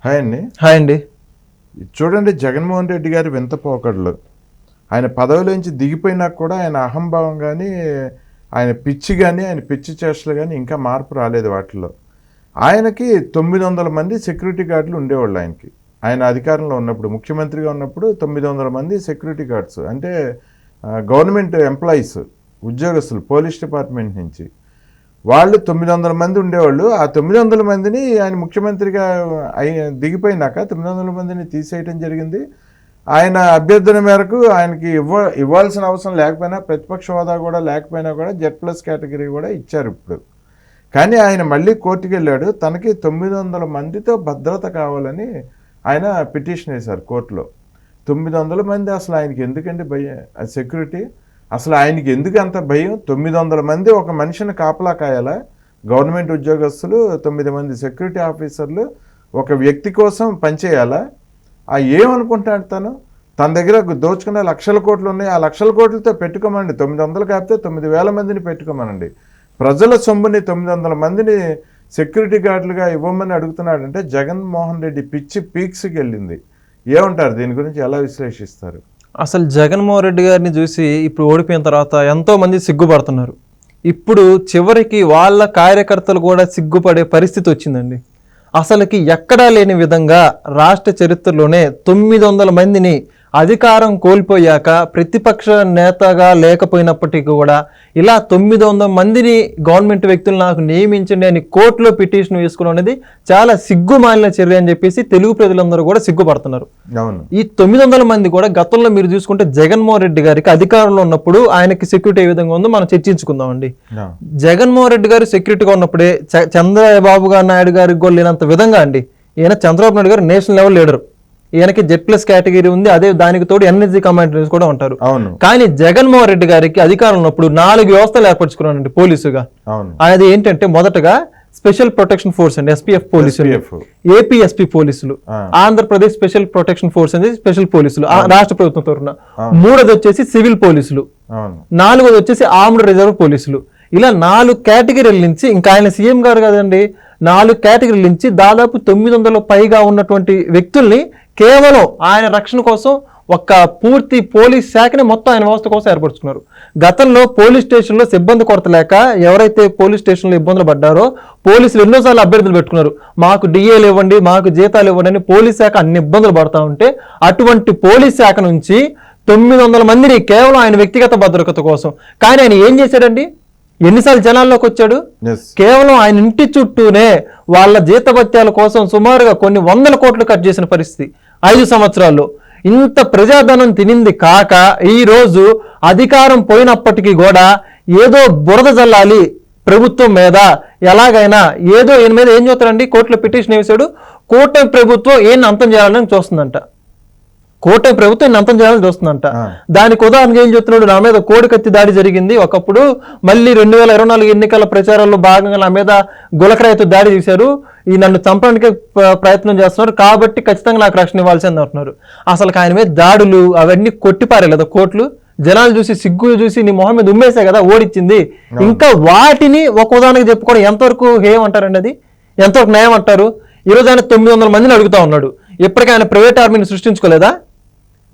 Hi అండి. Hi అండి. చూడండి, జగన్మోహన్ రెడ్డి గారి వింత పోకడలు. ఆయన పదవిలోంచి దిగిపోయినా కూడా ఆయన అహంభావం కానీ, ఆయన పిచ్చి చేష్టలు కానీ ఇంకా మార్పు రాలేదు వాటిల్లో. ఆయనకి 900 మంది సెక్యూరిటీ గార్డులు ఉండేవాళ్ళు ఆయనకి. ఆయన అధికారంలో ఉన్నప్పుడు, ముఖ్యమంత్రిగా ఉన్నప్పుడు 900 మంది సెక్యూరిటీ గార్డ్స్, అంటే గవర్నమెంట్ ఎంప్లాయీస్, ఉద్యోగస్తులు, పోలీస్ డిపార్ట్మెంట్ నుంచి వాళ్ళు 900 మంది ఉండేవాళ్ళు. ఆ 900 మందిని ఆయన ముఖ్యమంత్రిగా దిగిపోయినాక 900 మందిని తీసేయటం జరిగింది. ఆయన అభ్యర్థన మేరకు ఆయనకి ఇవ్వాల్సిన అవసరం లేకపోయినా, ప్రతిపక్ష హోదా కూడా లేకపోయినా కూడా Z+ కేటగిరీ కూడా ఇచ్చారు ఇప్పుడు. కానీ ఆయన మళ్ళీ కోర్టుకు వెళ్ళాడు. తనకి 900 మందితో భద్రత కావాలని ఆయన పిటిషన్ వేశారు కోర్టులో. 900 మంది అసలు ఆయనకి ఎందుకండి భయం? సెక్యూరిటీ అసలు ఆయనకి ఎందుకు అంత భయం? 900 మంది ఒక మనిషిని కాపలా కాయాలా? గవర్నమెంట్ ఉద్యోగస్తులు 9 మంది సెక్యూరిటీ ఆఫీసర్లు ఒక వ్యక్తి కోసం పనిచేయాలా? ఏమనుకుంటాడు తను? తన దగ్గర దోచుకునే లక్షల కోట్లు ఉన్నాయి. ఆ లక్షల కోట్లతో పెట్టుకోమనండి. 900 కాకపోతే 9,000 మందిని పెట్టుకోమనండి. ప్రజల సొమ్ముని 900 మందిని సెక్యూరిటీ గార్డులుగా ఇవ్వమని అడుగుతున్నాడంటే జగన్మోహన్ రెడ్డి పిచ్చి పీక్స్కి వెళ్ళింది. ఏమంటారు దీని గురించి? ఎలా విశ్లేషిస్తారు? అసలు జగన్మోహన్ రెడ్డి గారిని చూసి ఇప్పుడు ఓడిపోయిన తర్వాత ఎంతోమంది సిగ్గుపడుతున్నారు. ఇప్పుడు చివరికి వాళ్ళ కార్యకర్తలు కూడా సిగ్గుపడే పరిస్థితి వచ్చిందండి. అసలుకి ఎక్కడా లేని విధంగా రాష్ట్ర చరిత్రలోనే 900 మందిని అధికారం కోల్పోయాక ప్రతిపక్ష నేతగా లేకపోయినప్పటికీ కూడా ఇలా 900 మందిని గవర్నమెంట్ వ్యక్తులు నాకు నియమించండి అని కోర్టులో పిటిషన్ వేసుకోవడం అనేది చాలా సిగ్గుమాలిన చర్య అని చెప్పేసి తెలుగు ప్రజలందరూ కూడా సిగ్గుపడుతున్నారు. ఈ 900 మంది కూడా గతంలో మీరు చూసుకుంటే జగన్మోహన్ రెడ్డి గారికి అధికారంలో ఉన్నప్పుడు ఆయనకి సెక్యూరిటీ ఏ విధంగా ఉందో మనం చర్చించుకుందామండి. జగన్మోహన్ రెడ్డి గారు సెక్యూరిటీగా ఉన్నప్పుడే చంద్రబాబు నాయుడు గారికి కూడా లేనంత విధంగా అండి ఈయన చంద్రబాబు నాయుడు గారు నేషనల్ లెవెల్ లీడర్. ఈయనకి Z+ కేటగిరీ ఉంది. అదే దానికి తోడు ఎన్ఎస్జీ కమాండర్స్ కూడా ఉంటారు. కానీ జగన్మోహన్ రెడ్డి గారికి అధికారం ఉన్నప్పుడు 4 వ్యవస్థలు ఏర్పరచుకున్నారండి పోలీసుగా. అది ఏంటంటే మొదటగా స్పెషల్ ప్రొటెక్షన్ ఫోర్స్ అండి, SPF పోలీసులు, APSP పోలీసులు, ఆంధ్రప్రదేశ్ స్పెషల్ ప్రొటెక్షన్ ఫోర్స్ అనేది స్పెషల్ పోలీసులు రాష్ట్ర ప్రభుత్వం తరఫున. 3వది వచ్చేసి సివిల్ పోలీసులు, 4వది వచ్చేసి ఆర్మ్డ్ రిజర్వ్ పోలీసులు. ఇలా 4 కేటగిరీల నుంచి, ఇంకా ఆయన సీఎం గారు కదండి, 4 కేటగిరీల నుంచి దాదాపు 900 పైగా ఉన్నటువంటి వ్యక్తుల్ని కేవలం ఆయన రక్షణ కోసం ఒక పూర్తి పోలీస్ శాఖని మొత్తం ఆయన వ్యవస్థ కోసం ఏర్పరచుకున్నారు. గతంలో పోలీస్ స్టేషన్లో సిబ్బంది కొరత లేక ఎవరైతే పోలీస్ స్టేషన్లో ఇబ్బందులు పడ్డారో పోలీసులు ఎన్నోసార్లు అభ్యర్థులు పెట్టుకున్నారు. మాకు డిఏలు ఇవ్వండి, మాకు జీతాలు ఇవ్వండి అని పోలీస్ శాఖ అన్ని ఇబ్బందులు పడతా ఉంటే అటువంటి పోలీస్ శాఖ నుంచి 900 మందిని కేవలం ఆయన వ్యక్తిగత భద్రత కోసం. కానీ ఆయన ఏం చేశాడండి? ఎన్నిసార్లు జనాల్లోకి వచ్చాడు? కేవలం ఆయన ఇంటి చుట్టూనే వాళ్ళ జీతభత్యాల కోసం సుమారుగా కొన్ని 100 కోట్లు కట్ చేసిన పరిస్థితి 5 సంవత్సరాల్లో. ఇంత ప్రజాధనం తినింది కాక ఈ రోజు అధికారం పోయినప్పటికీ కూడా ఏదో బురద జల్లాలి ప్రభుత్వం మీద, ఎలాగైనా ఏదో ఈయన మీద ఏం చూస్తారండి, కోర్టులో పిటిషన్ వేశాడు. కూటమి ప్రభుత్వం ఏం అంతం చేయాలని చూస్తుందంట. కూటమి ప్రభుత్వం అంతం చేయాలని చూస్తుందంట. దానికి ఉదాహరణగా ఏం చెప్తున్నాడు, నా మీద కోడికత్తి దాడి జరిగింది ఒకప్పుడు, మళ్ళీ 2024 ఎన్నికల ప్రచారంలో భాగంగా నా మీద గులకరాయితో దాడి చేశారు, ఈ నన్ను చంపడానికి ప్రయత్నం చేస్తున్నారు కాబట్టి ఖచ్చితంగా నాకు రక్షణ ఇవ్వాల్సింది అంటున్నారు. అసలు ఆయన మీద దాడులు అవన్నీ కొట్టిపారే కదా కోర్టులు. జనాలు చూసి సిగ్గు చూసి నీ మొహం మీద ఉమ్మేసే కదా ఓడిచ్చింది. ఇంకా వాటిని ఒక ఉదాహరణగా చెప్పుకోవడం ఎంతవరకు హేయం అంటారండి? అది ఎంతవరకు న్యాయం అంటారు? ఈరోజు ఆయన 900 మందిని అడుగుతా ఉన్నాడు. ఎప్పటికీ ఆయన ప్రైవేట్ ఆర్మీని సృష్టించుకోలేదా?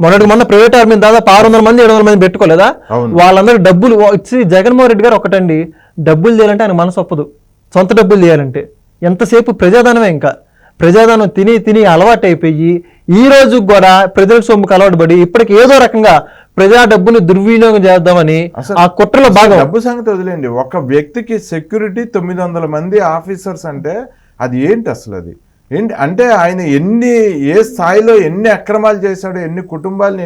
మొన్న ప్రైవేట్ ఆర్మీని దాదాపు 600 మంది 700 మంది పెట్టుకోలేదా? వాళ్ళందరూ డబ్బులు ఇచ్చి జగన్మోహన్ రెడ్డి గారు ఒకటండి, డబ్బులు చేయాలంటే ఆయన మనసు ఒప్పదు. సొంత డబ్బులు చేయాలంటే ఎంతసేపు ప్రజాధనమే. ఇంకా ప్రజాధనం తిని అలవాటు అయిపోయి ఈ రోజు కూడా ప్రజల సొమ్ముకు అలవాటు పడి ఇప్పటికి ఏదో రకంగా ప్రజా డబ్బుని దుర్వినియోగం చేద్దామని ఆ కుట్రలో భాగం. డబ్బు సంగతి వదిలేండి, ఒక వ్యక్తికి సెక్యూరిటీ 900 మంది ఆఫీసర్స్ అంటే అది ఏంటి అసలు? అది ఏంటి అంటే ఆయన ఏ స్థాయిలో ఎన్ని అక్రమాలు చేశాడో, ఎన్ని కుటుంబాలని,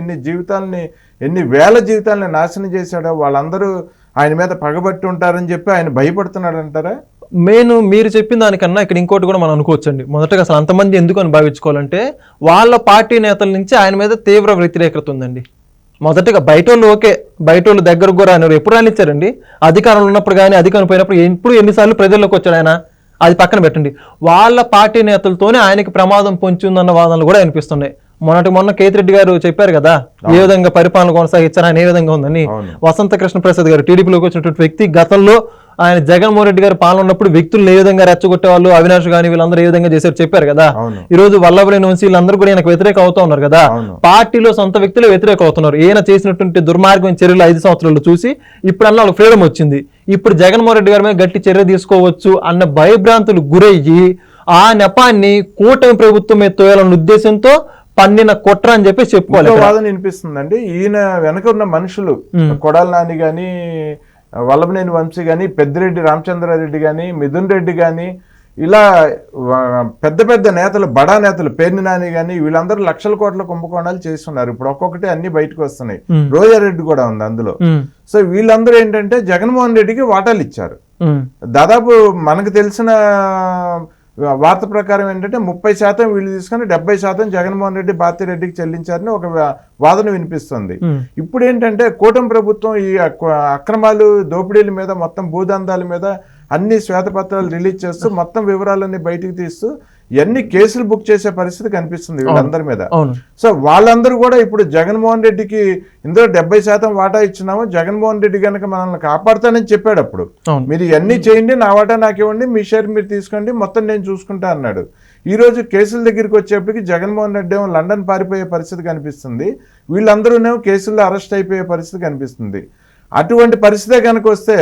ఎన్ని వేల జీవితాలని నాశనం చేశాడో, వాళ్ళందరూ ఆయన మీద పగబట్టి ఉంటారని చెప్పి ఆయన భయపడుతున్నాడు అంటారా? మీరు చెప్పిన దానికన్నా ఇక్కడ ఇంకోటి కూడా మనం అనుకోవచ్చండి. మొదటగా అసలు అంతమంది ఎందుకు అని భావించుకోవాలంటే వాళ్ళ పార్టీ నేతల నుంచి ఆయన మీద తీవ్ర వ్యతిరేకత ఉందండి. మొదటగా బయటోళ్ళు ఓకే, బయటోళ్ళు దగ్గరకు కూడా ఆయన ఎప్పుడు రానిచ్చారండి? అధికారంలో ఉన్నప్పుడు కానీ అధికారం పోయినప్పుడు ఎన్నిసార్లు ప్రజల్లోకి వచ్చాడు ఆయన? అది పక్కన పెట్టండి. వాళ్ళ పార్టీ నేతలతోనే ఆయనకి ప్రమాదం పొంచుందన్న వాదనలు కూడా అనిపిస్తున్నాయి. మొన్న కేతిరెడ్డి గారు చెప్పారు కదా ఏ విధంగా పరిపాలన కొనసాగించారు, ఆయన ఏ విధంగా ఉందని. అవును. వసంత కృష్ణ ప్రసాద్ గారు టీడీపీలోకి వచ్చినటువంటి వ్యక్తి, గతంలో ఆయన జగన్మోహన్ రెడ్డి గారు పాలన ఉన్నప్పుడు వ్యక్తులు ఏ విధంగా రెచ్చగొట్టేవాళ్ళు, అవినాష్ గాని వీళ్ళందరూ ఏ విధంగా చేశారు చెప్పారు కదా. అవును. ఈ రోజు వల్లభనేని వంశీ వీళ్ళందరూ కూడా ఈయనకు వ్యతిరేక అవుతా ఉన్నారు కదా. అవును. పార్టీలో సొంత వ్యక్తులే వ్యతిరేక అవుతున్నారు. ఈయన చేసినటువంటి దుర్మార్గం చర్యలు 5 సంవత్సరాలు చూసి ఇప్పుడన్నా వాళ్ళకి ఫ్రీడమ్ వచ్చింది. ఇప్పుడు జగన్మోహన్ రెడ్డి గారి మీద గట్టి చర్య తీసుకోవచ్చు అన్న భయభ్రాంతులు గురయ్యి ఆ నెపాన్ని కూటమి ప్రభుత్వం మీద తోయాలన్న ఉద్దేశంతో పన్నిన కుట్ర అని చెప్పి చెప్పుకోవాలి. ఇంకో వాదన వినిపిస్తుందండి. ఈయన వెనక ఉన్న మనుషులు కొడాల నాని గాని, వల్లభనేని వంశీ గాని, పెద్దిరెడ్డి రామచంద్రారెడ్డి గాని, మిథున్ రెడ్డి గాని, ఇలా పెద్ద పెద్ద నేతలు, బడా నేతలు, పేర్ని నాని గాని, వీళ్ళందరూ లక్షల కోట్ల కుంభకోణాలు చేస్తున్నారు. ఇప్పుడు ఒక్కొక్కటి అన్ని బయటకు వస్తున్నాయి. రోజారెడ్డి కూడా ఉంది అందులో. సో వీళ్ళందరూ ఏంటంటే జగన్మోహన్ రెడ్డికి వాటాలు ఇచ్చారు. దాదాపు మనకు తెలిసిన వార్త ప్రకారం ఏంటంటే 30% వీళ్ళు తీసుకొని 70% జగన్మోహన్ రెడ్డి భారతిరెడ్డికి చెల్లించారని ఒక వాదన వినిపిస్తుంది. ఇప్పుడు ఏంటంటే కూటమి ప్రభుత్వం ఈ అక్రమాలు, దోపిడీల మీద, మొత్తం భూదందాల మీద అన్ని శ్వేతపత్రాలు రిలీజ్ చేస్తూ మొత్తం వివరాలన్నీ బయటికి తీస్తూ ఎన్ని కేసులు బుక్ చేసే పరిస్థితి కనిపిస్తుంది వీళ్ళందరి మీద. సో వాళ్ళందరూ కూడా ఇప్పుడు జగన్మోహన్ రెడ్డికి ఇందులో 70% వాటా ఇచ్చినాము, జగన్మోహన్ రెడ్డి కనుక మనల్ని కాపాడుతానని చెప్పాడు. అప్పుడు మీరు ఇవన్నీ చేయండి, నా వాటా నాకు ఇవ్వండి, మీ షేర్ మీరు తీసుకోండి, మొత్తం నేను చూసుకుంటా అన్నాడు. ఈ రోజు కేసుల దగ్గరికి వచ్చేప్పటికి జగన్మోహన్ రెడ్డి ఏమో లండన్ పారిపోయే పరిస్థితి కనిపిస్తుంది, వీళ్ళందరూనేమో కేసుల్లో అరెస్ట్ అయిపోయే పరిస్థితి కనిపిస్తుంది. అటువంటి పరిస్థితే కనుక వస్తే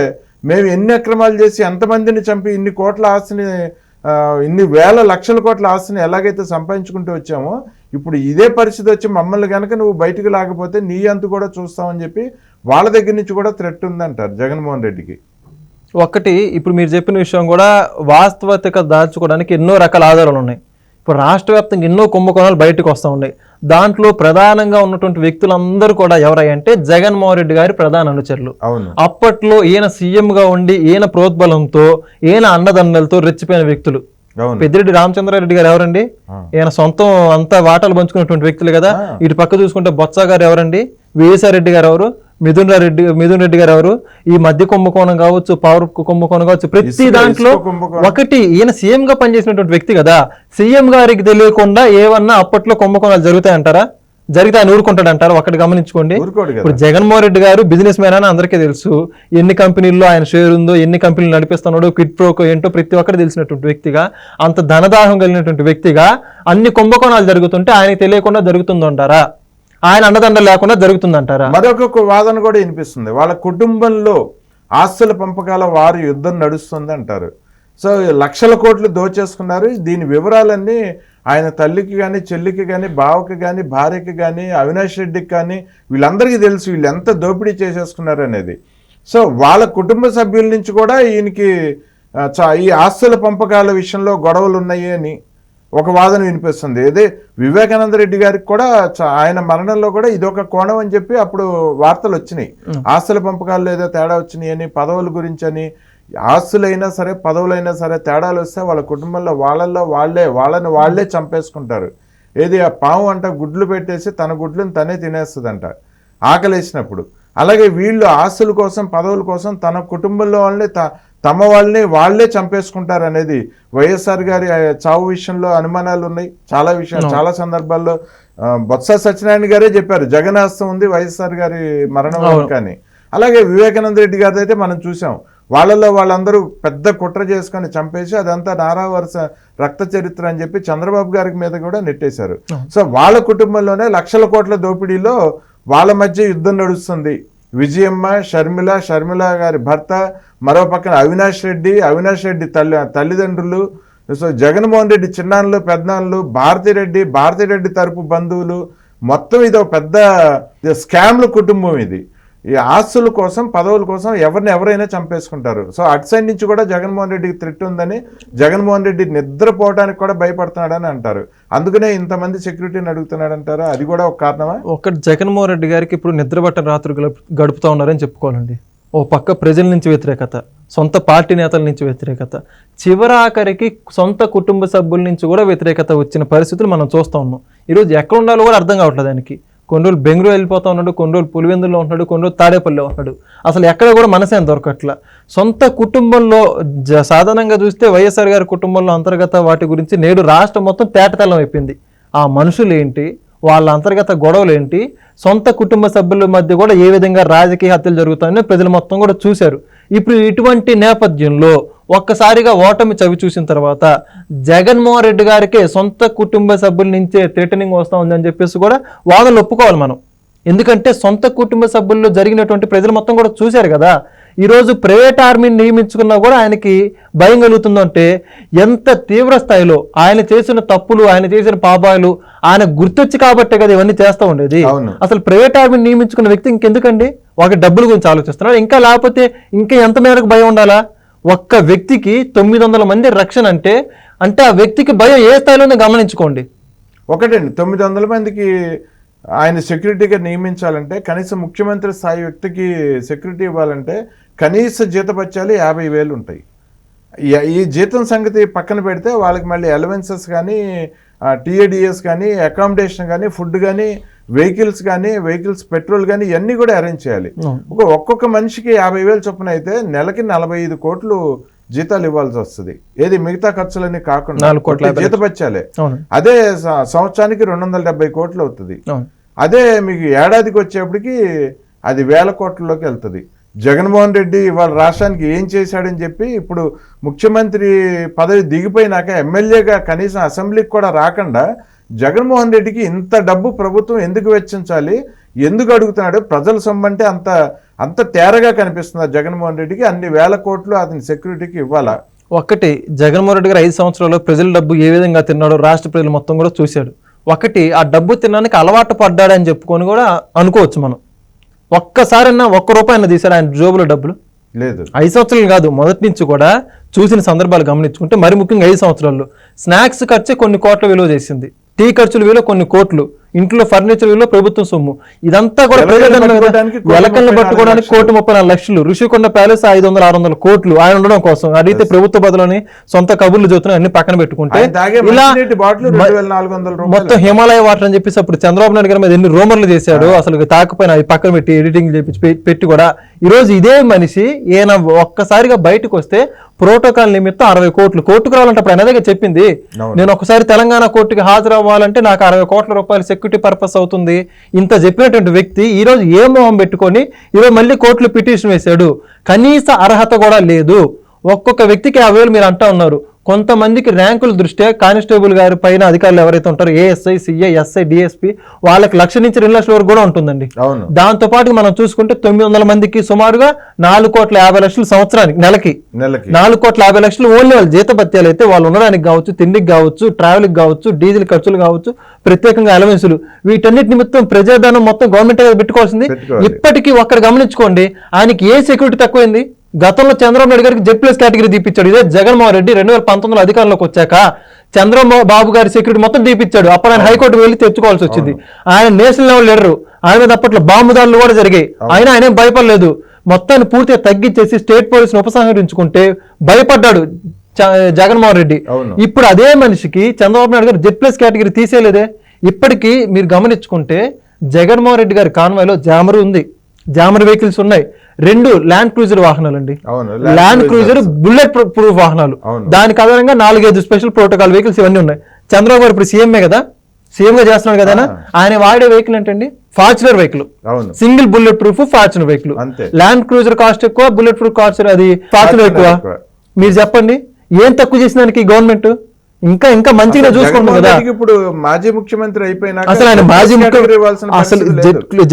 మేము ఎన్ని అక్రమాలు చేసి ఎంతమందిని చంపి ఇన్ని కోట్ల ఆస్తిని, ఇన్ని వేల లక్షల కోట్ల ఆస్తిని ఎలాగైతే సంపాదించుకుంటూ వచ్చామో, ఇప్పుడు ఇదే పరిస్థితి వచ్చి మమ్మల్ని కనుక నువ్వు బయటకు లాగపోతే నీ అంతు కూడా చూస్తామని చెప్పి వాళ్ళ దగ్గర నుంచి కూడా థ్రెట్ ఉందంటారు జగన్మోహన్ రెడ్డికి. ఒకటి, ఇప్పుడు మీరు చెప్పిన విషయం కూడా వాస్తవికత దాచుకోవడానికి ఎన్నో రకాల ఆధారాలు ఉన్నాయి. ఇప్పుడు రాష్ట్ర వ్యాప్తంగా ఎన్నో కుంభకోణాలు బయటకు వస్తూ ఉన్నాయి. దాంట్లో ప్రధానంగా ఉన్నటువంటి వ్యక్తులందరూ కూడా ఎవరంటే జగన్మోహన్ రెడ్డి గారి ప్రధాన అనుచరులు. అప్పట్లో ఈయన సీఎంగా ఉండి ఈయన ప్రోద్బలంతో, ఈయన అండదండలతో రెచ్చిపోయిన వ్యక్తులు. పెద్దిరెడ్డి రామచంద్రారెడ్డి గారు ఎవరండి? ఈయన సొంతం అంతా వాటాలు పంచుకున్నటువంటి వ్యక్తులు కదా. ఇటు పక్క చూసుకుంటే బొత్స గారు ఎవరండి? విఎస్ఆర్ గారు ఎవరు? మిథున్ రెడ్డి గారు ఎవరు? ఈ మధ్య కుంభకోణం కావచ్చు, పవర్ కుంభకోణం కావచ్చు, ప్రతి దాంట్లో ఒకటి ఈయన సీఎం గా పనిచేసినటువంటి వ్యక్తి కదా. సీఎం గారికి తెలియకుండా ఏమన్నా అప్పట్లో కుంభకోణాలు జరుగుతాయంటారా? జరిగితే ఆయన ఊరుకుంటాడంటారా? ఒకటి గమనించుకోండి. ఇప్పుడు జగన్మోహన్ రెడ్డి గారు బిజినెస్ మ్యాన్ అని అందరికీ తెలుసు. ఎన్ని కంపెనీల్లో ఆయన షేర్ ఉందో, ఎన్ని కంపెనీలు నడిపిస్తున్నాడో, క్విట్ ప్రోకో ఏంటో ప్రతి ఒక్కటి తెలిసినటువంటి వ్యక్తిగా, అంత ధనదాహం కలిగినటువంటి వ్యక్తిగా అన్ని కుంభకోణాలు జరుగుతుంటే ఆయనకి తెలియకుండా జరుగుతుందంటారా? ఆయన అండదండ లేకుండా జరుగుతుందంటారా? మరొక వాదన కూడా వినిపిస్తుంది. వాళ్ళ కుటుంబంలో ఆస్తుల పంపకాల వారి యుద్ధం నడుస్తుంది అంటారు. సో లక్షల కోట్లు దోచేసుకున్నారు. దీని వివరాలన్నీ ఆయన తల్లికి కానీ, చెల్లికి కానీ, బావకి కానీ, భార్యకి కానీ, అవినాష్ రెడ్డికి కానీ వీళ్ళందరికీ తెలుసు వీళ్ళు ఎంత దోపిడీ చేసేసుకున్నారు అనేది. సో వాళ్ళ కుటుంబ సభ్యుల నుంచి కూడా ఈయనకి ఈ ఆస్తుల పంపకాల విషయంలో గొడవలు ఉన్నాయి అని ఒక వాదన వినిపిస్తుంది. అదే వివేకానంద రెడ్డి గారికి కూడా ఆయన మరణంలో కూడా ఇదొక కోణం అని చెప్పి అప్పుడు వార్తలు వచ్చినాయి. ఆస్తుల పంపకాల్లో ఏదో తేడా వచ్చినాయి అని, పదవుల గురించి అని. ఆస్తులైనా సరే, పదవులైనా సరే తేడాలు వస్తే వాళ్ళ కుటుంబంలో వాళ్ళని వాళ్ళే చంపేసుకుంటారు. ఏది ఆ పాము అంట గుడ్లు పెట్టేసి తన గుడ్లను తనే తినేస్తుందంట ఆకలేసినప్పుడు. అలాగే వీళ్ళు ఆస్తుల కోసం, పదవుల కోసం తన కుటుంబంలో వాళ్ళని తమ వాళ్ళని వాళ్లే చంపేసుకుంటారు అనేది వైఎస్ఆర్ గారి చావు విషయంలో అనుమానాలు ఉన్నాయి. చాలా సందర్భాల్లో బొత్స సత్యనారాయణ గారే చెప్పారు జగన్ హస్తం ఉంది వైఎస్ఆర్ గారి మరణం కానీ. అలాగే వివేకానంద రెడ్డి గారిది అయితే మనం చూసాం. వాళ్ళందరూ పెద్ద కుట్ర చేసుకొని చంపేసి అదంతా నారావరుస రక్త చరిత్ర అని చెప్పి చంద్రబాబు గారి మీద కూడా నెట్టేశారు. సో వాళ్ళ కుటుంబంలోనే లక్షల కోట్ల దోపిడీలో వాళ్ళ మధ్య యుద్ధం నడుస్తుంది. విజయమ్మ, షర్మిల గారి భర్త, మరో పక్కన అవినాష్ రెడ్డి తల్లిదండ్రులు, సో జగన్మోహన్ రెడ్డి చిన్నాన్నలు, పెద్దనాన్నలు, భారతిరెడ్డి తరపు బంధువులు, మొత్తం ఇది ఒక పెద్ద స్కామ్ల కుటుంబం ఇది. ఈ ఆస్తుల కోసం, పదవుల కోసం ఎవరైనా చంపేసుకుంటారు. సో అటు సైడ్ నుంచి కూడా జగన్మోహన్ రెడ్డికి థ్రెట్ ఉందని, జగన్మోహన్ రెడ్డి నిద్రపోవడానికి కూడా భయపడుతున్నాడని అంటారు. అందుకనే ఇంతమంది సెక్యూరిటీని అడుగుతున్నాడు అంటారా? అది కూడా ఒక కారణమా? ఒకటి, జగన్మోహన్ రెడ్డి గారికి ఇప్పుడు నిద్రపట్టని రాత్రులు గడుపుతా ఉన్నారని చెప్పుకోవాలండి. ఓ పక్క ప్రజల నుంచి వ్యతిరేకత, సొంత పార్టీ నేతల నుంచి వ్యతిరేకత, చివరాఖరికి సొంత కుటుంబ సభ్యుల నుంచి కూడా వ్యతిరేకత వచ్చిన పరిస్థితులు మనం చూస్తూ ఉన్నాం. ఈరోజు ఎక్కడ ఉండాలో కూడా అర్థం కావట్లేదు ఆయనకి. కొన్ని రోజులు బెంగళూరు వెళ్ళిపోతా ఉన్నాడు, కొన్ని రోజులు పులివెందుల్లో ఉంటున్నాడు, కొన్ని రోజులు తాడేపల్లిలో ఉంటున్నాడు. అసలు ఎక్కడ కూడా మనసేం దొరకట్లా. సొంత కుటుంబంలో సాధారణంగా చూస్తే వైఎస్ఆర్ గారి కుటుంబంలో అంతర్గత వాటి గురించి నేడు రాష్ట్రం మొత్తం తేటతెల్లం అయిపోయింది. ఆ మనుషులు ఏంటి, వాళ్ళ అంతర్గత గొడవలు ఏంటి, సొంత కుటుంబ సభ్యుల మధ్య కూడా ఏ విధంగా రాజకీయ హత్యలు జరుగుతాయని ప్రజలు మొత్తం కూడా చూశారు. ఇప్పుడు ఇటువంటి నేపథ్యంలో ఒక్కసారిగా ఓటమి చవి చూసిన తర్వాత జగన్మోహన్ రెడ్డి గారికే సొంత కుటుంబ సభ్యుల నుంచే థ్రెటనింగ్ వస్తూ ఉందని చెప్పేసి కూడా వాదనలు ఒప్పుకోవాలి మనం. ఎందుకంటే సొంత కుటుంబ సభ్యుల్లో జరిగినటువంటి ప్రజలు మొత్తం కూడా చూశారు కదా. ఈరోజు ప్రైవేట్ ఆర్మీని నియమించుకున్నా కూడా ఆయనకి భయం కలుగుతుందంటే ఎంత తీవ్ర స్థాయిలో ఆయన చేసిన తప్పులు, ఆయన చేసిన పాపాలు ఆయన గుర్తొచ్చి కాబట్టే కదా ఇవన్నీ చేస్తూ ఉండేది. అసలు ప్రైవేట్ ఆర్మీని నియమించుకున్న వ్యక్తి ఇంకెందుకండి ఒక డబ్బుల గురించి ఆలోచిస్తున్నాడు? ఇంకా లేకపోతే ఇంకా ఎంత మేరకు భయం ఉండాలా? ఒక్క వ్యక్తికి 900 మంది రక్షణ అంటే ఆ వ్యక్తికి భయం ఏ స్థాయిలో ఉందో గమనించుకోండి. ఒకటండి, 900 మందికి ఆయన సెక్యూరిటీగా నియమించాలంటే కనీసం ముఖ్యమంత్రి స్థాయి వ్యక్తికి సెక్యూరిటీ ఇవ్వాలంటే కనీస జీతభత్యాలు 50,000 ఉంటాయి. ఈ జీతం సంగతి పక్కన పెడితే వాళ్ళకి మళ్ళీ అలవెన్సెస్ కానీ, టీఏడిఎస్ కానీ, అకామిడేషన్ కానీ, ఫుడ్ కానీ, వెహికల్స్ పెట్రోల్ కానీ ఇవన్నీ కూడా అరేంజ్ చేయాలి. ఒక్కొక్క మనిషికి 50,000 చొప్పున అయితే నెలకి 45 కోట్లు జీతాలు ఇవ్వాల్సి వస్తుంది. ఏది మిగతా ఖర్చులన్నీ కాకుండా 4 కోట్ల జీతభత్యాలే. అదే సంవత్సరానికి 270 కోట్లు అవుతుంది. అదే మీకు ఏడాదికి వచ్చేప్పటికి అది 1000 కోట్లలోకి వెళ్తుంది. జగన్మోహన్ రెడ్డి ఇవాళ రాష్ట్రానికి ఏం చేశాడని చెప్పి ఇప్పుడు ముఖ్యమంత్రి పదవి దిగిపోయినాక ఎమ్మెల్యేగా కనీసం అసెంబ్లీకి కూడా రాకుండా జగన్మోహన్ రెడ్డికి ఇంత డబ్బు ప్రభుత్వం ఎందుకు వెచ్చించాలి, ఎందుకు అడుగుతున్నాడు? ప్రజల సొమ్ము అంటే అంత తేరగా కనిపిస్తుంది జగన్మోహన్ రెడ్డికి అన్ని 1000 కోట్లు అతని సెక్యూరిటీకి ఇవ్వాలా? ఒకటి, జగన్మోహన్ రెడ్డి గారు 5 సంవత్సరాల్లో ప్రజల డబ్బు ఏ విధంగా తిన్నాడో రాష్ట్ర ప్రజలు మొత్తం కూడా చూశాడు. ఒకటి, ఆ డబ్బు తినడానికి అలవాటు పడ్డాడని చెప్పుకొని కూడా అనుకోవచ్చు మనం. ఒక్కసారన్నా ₹1 తీశాడు ఆయన జోబులో డబ్బులు? లేదు. 5 సంవత్సరాలు కాదు, మొదటి నుంచి కూడా చూసిన సందర్భాలు గమనించుకుంటే మరి ముఖ్యంగా 5 సంవత్సరాల్లో స్నాక్స్ ఖర్చే కొన్ని కోట్ల విలువ చేసింది, టీ ఖర్చుల విలువ కొన్ని కోట్లు, ఇంట్లో ఫర్నిచర్ విలువ ప్రభుత్వం సొమ్ము. ఇదంతా కూడా ఎలకలను పట్టుకోవడానికి 1,34,00,000, ఋషికొండ ప్యాలెస్ 500-600 కోట్లు ఆయన ఉండడం కోసం. అడిగితే ప్రభుత్వ బదులని సొంత కబుర్లు చూస్తున్నాయి అన్ని పక్కన పెట్టుకుంటే ఇలా మొత్తం హిమాలయ వాటర్ అని చెప్పేసి అప్పుడు చంద్రబాబు నాయుడు గారి మీద ఎన్ని రూమర్లు చేశాడు, అసలు తాకపోయినా అవి పక్కన పెట్టి ఎడిటింగ్ పెట్టి కూడా ఈ రోజు ఇదే మనిషి ఈయన ఒక్కసారిగా బయటకు వస్తే ప్రోటోకాల్ నిమిత్తం 60 కోట్లు కోర్టుకు రావాలంటే అప్పుడు ఆయన చెప్పింది, నేను ఒకసారి తెలంగాణ కోర్టుకి హాజరు అవ్వాలంటే నాకు 60 కోట్ల రూపాయలు సెక్యూరిటీ పర్పస్ అవుతుంది. ఇంత చెప్పినటువంటి వ్యక్తి ఈ రోజు ఏ మొహం పెట్టుకొని ఈరోజు మళ్ళీ కోర్టులో పిటిషన్ వేశాడు. కనీస అర్హత కూడా లేదు. ఒక్కొక్క వ్యక్తికి 50,000 మీరు అంటా ఉన్నారు. కొంతమందికి ర్యాంకుల దృష్ట్యా కానిస్టేబుల్ గారి పైన అధికారులు ఎవరైతే ఉంటారో ఏఎస్ఐ, సిఐ, ఎస్ఐ, డిఎస్పీ వాళ్ళకి 1,00,000 నుంచి 2,00,000 వరకు కూడా ఉంటుందండి. దాంతో పాటు మనం చూసుకుంటే 900 మందికి సుమారుగా 4,50,00,000 సంవత్సరానికి నెలకి 4,50,00,000 ఓన్లీ వాళ్ళు జీతభత్యాలు అయితే వాళ్ళు ఉండడానికి కావచ్చు, తిండికి కావచ్చు, ట్రావెల్కి కావచ్చు, డీజిల్ ఖర్చులు కావచ్చు, ప్రత్యేకంగా అలవెన్సులు, వీటన్నిటి నిమిత్తం ప్రజాధనం మొత్తం గవర్నమెంట్ పెట్టుకోవాల్సింది. ఇప్పటికీ ఒక్కరు గమనించుకోండి, ఆయనకి ఏ సెక్యూరిటీ తక్కువైంది? గతంలో చంద్రబాబు నాయుడు గారికి Z+ కేటగిరీ తీపిచ్చాడు. ఇదే జగన్మోహన్ రెడ్డి 2019 అధికారంలోకి వచ్చాక చంద్రబాబు గారి సెక్యూరిటీ మొత్తం తీపిచ్చాడు. అప్పుడు ఆయన హైకోర్టు వెళ్ళి తెచ్చుకోవాల్సి వచ్చింది. ఆయన నేషనల్ లెవెల్ లీడరు, ఆయన మీద అప్పట్లో బాంబు దాడులు కూడా జరిగాయి. ఆయన భయపడలేదు. మొత్తాన్ని పూర్తిగా తగ్గించేసి స్టేట్ పోలీసును ఉపసంహరించుకుంటే భయపడ్డాడు జగన్మోహన్ రెడ్డి. ఇప్పుడు అదే మనిషికి చంద్రబాబు నాయుడు గారు Z+ కేటగిరీ తీసేయలేదే. ఇప్పటికీ మీరు గమనించుకుంటే జగన్మోహన్ రెడ్డి గారి కాన్వాయ్లో జామర్ ఉంది, జామర్ వెహికల్స్ ఉన్నాయి, 2 ల్యాండ్ క్రూజర్ వాహనాలు అండి, ల్యాండ్ క్రూజర్ బుల్లెట్ ప్రూఫ్ వాహనాలు, దానికి ఆధారంగా 4-5 స్పెషల్ ప్రోటోకాల్ వెహికల్స్ ఇవన్నీ ఉన్నాయి. చంద్రబాబు గారు ఇప్పుడు సీఎంఏ కదా, సీఎం గా చేస్తున్నాడు కదా, ఆయన వాడే వెహికల్ ఏంటండి? Fortuner vehicle, single bullet proof Fortuner vehicle. Land cruiser cost ఎక్కువ, బుల్లెట్ ప్రూఫ్ కాస్ట్ అది ఫార్చునర్ ఎక్కువ. మీరు చెప్పండి ఏం తక్కువ చేసిన దానికి గవర్నమెంట్? ఇంకా మంచిగా చూసుకుంటాం కదా. ఇప్పుడు మాజీ ముఖ్యమంత్రి అయిపోయినా అసలు ఆయన మాజీ అసలు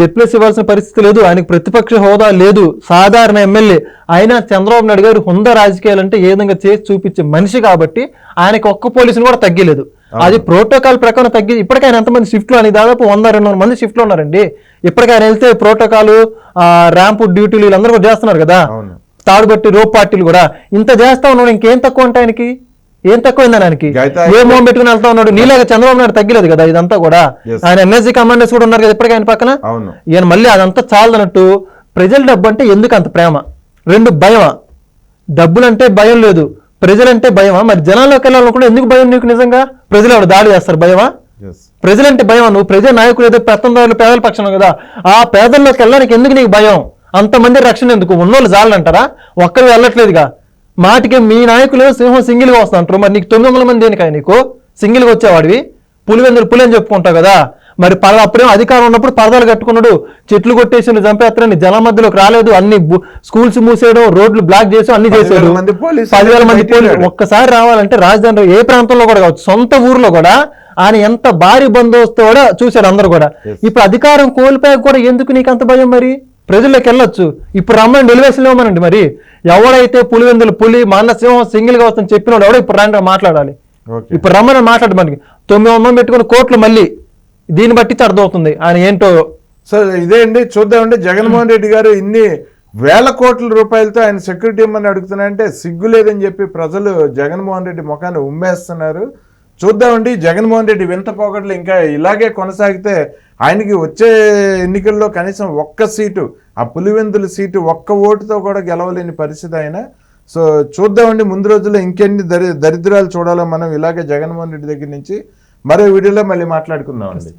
Z+ ఇవ్వాల్సిన పరిస్థితి లేదు, ఆయనకు ప్రతిపక్ష హోదా లేదు, సాధారణ ఎమ్మెల్యే. అయినా చంద్రబాబు నాయుడు గారు హుందా రాజకీయాలంటే ఏ విధంగా చేసి చూపించే మనిషి కాబట్టి ఆయనకు ఒక్క పోలీసుని కూడా తగ్గలేదు. అది ప్రోటోకాల్ ప్రకారం తగ్గి ఇప్పటికీ ఆయన ఎంతమంది షిఫ్ట్లు అని దాదాపు 100-200 మంది షిఫ్ట్లు ఉన్నారండి. ఇప్పటికీ ఆయన వెళ్తే ప్రోటోకాల్, ర్యాంప్ డ్యూటీలు వీళ్ళందరూ కూడా చేస్తున్నారు కదా, తాడుబట్టి రోప్ పార్టీలు కూడా. ఇంత చేస్తా ఉన్నాడు, ఇంకేం తక్కువ అంటే ఆయనకి ఏం తక్కువైందని ఆయనకి? ఏ మోహం పెట్టుకుని వెళ్తా ఉన్నాడు. నీలాగా చంద్రబాబు నాయుడు తగ్గలేదు కదా ఇదంతా కూడా. ఆయన ఎన్ఎస్సీ కమాండర్స్ కూడా ఉన్నారు కదా ఇప్పటికీ ఆయన పక్కన. ఈయన మళ్ళీ అదంతా చాలదన్నట్టు ప్రజల డబ్బు అంటే ఎందుకు అంత ప్రేమ? 2 భయమా? డబ్బులంటే భయం లేదు, ప్రజలంటే భయమా? మరి జనాల్లోకి వెళ్ళాలనుకుంటే ఎందుకు భయం నీకు? నిజంగా ప్రజలు ఎవరు దాడి చేస్తారు, భయమా? ప్రజలంటే భయమా? నువ్వు ప్రజా నాయకులు ఏదో పెత్తందారులు పేదల పక్షం కదా, ఆ పేదల్లోకి వెళ్ళడానికి ఎందుకు నీకు భయం? అంతమంది రక్షణ ఎందుకు? ఉన్నోళ్ళు జాలంటారా? ఒక్కరు వెళ్ళట్లేదుగా. మాటికి మీ నాయకులు సింహం సింగిల్గా వస్తా అంటారు, మరి నీకు 900 మంది దేనికాయ? నీకు సింగిల్గా వచ్చేవాడివి పులివెందులు పులి అని చెప్పుకుంటావు కదా. మరి అప్పుడేమో అధికారం ఉన్నప్పుడు పరదాలు కట్టుకున్నాడు, చెట్లు కొట్టేసి చంపేస్తారని జల మధ్యలోకి రాలేదు, అన్ని స్కూల్స్ మూసేయడం, రోడ్లు బ్లాక్ చేసి అన్ని చేశాడు. 10,000 మంది పోలీసులు ఒక్కసారి రావాలంటే రాజధానిలో ఏ ప్రాంతంలో కూడా కావచ్చు, సొంత ఊర్లో కూడా ఆయన ఎంత భారీ బందోబస్తు కూడా చూశాడు అందరూ కూడా. ఇప్పుడు అధికారం కోల్పోయాక కూడా ఎందుకు నీకు అంత భయం? మరి ప్రజల్లోకి వెళ్ళొచ్చు, ఇప్పుడు రమ్మని ఎలివేషన్ ఇవ్వమనండి. మరి ఎవడైతే పులివెందులు పులి మానసింహం సింగిల్ గా వస్తుందని చెప్పినోడు ఎవడో ఇప్పుడు రాండి మాట్లాడాలి. ఇప్పుడు రమ్మని మాట్లాడమని 900 పెట్టుకుని కోట్లు, మళ్ళీ దీన్ని బట్టి అర్థమవుతుంది ఆయన ఏంటో. సో ఇదే అండి, చూద్దామండి. జగన్మోహన్ రెడ్డి గారు ఇన్ని వేల కోట్ల రూపాయలతో ఆయన సెక్యూరిటీ ఇమ్మని అడుగుతున్నారంటే సిగ్గు లేదని చెప్పి ప్రజలు జగన్మోహన్ రెడ్డి ముఖాన్ని ఉమ్మేస్తున్నారు. చూద్దామండి, జగన్మోహన్ రెడ్డి వింత పోకట్లు ఇంకా ఇలాగే కొనసాగితే ఆయనకి వచ్చే ఎన్నికల్లో కనీసం ఒక్క సీటు, ఆ పులివెందుల సీటు ఒక్క ఓటుతో కూడా గెలవలేని పరిస్థితి ఆయన. సో చూద్దామండి, ముందు రోజుల్లో ఇంకెన్ని దరిద్రాలు చూడాలో మనం ఇలాగే జగన్మోహన్ రెడ్డి దగ్గర నుంచి. మరో వీడియోలో మళ్ళీ మాట్లాడుకుందామండి.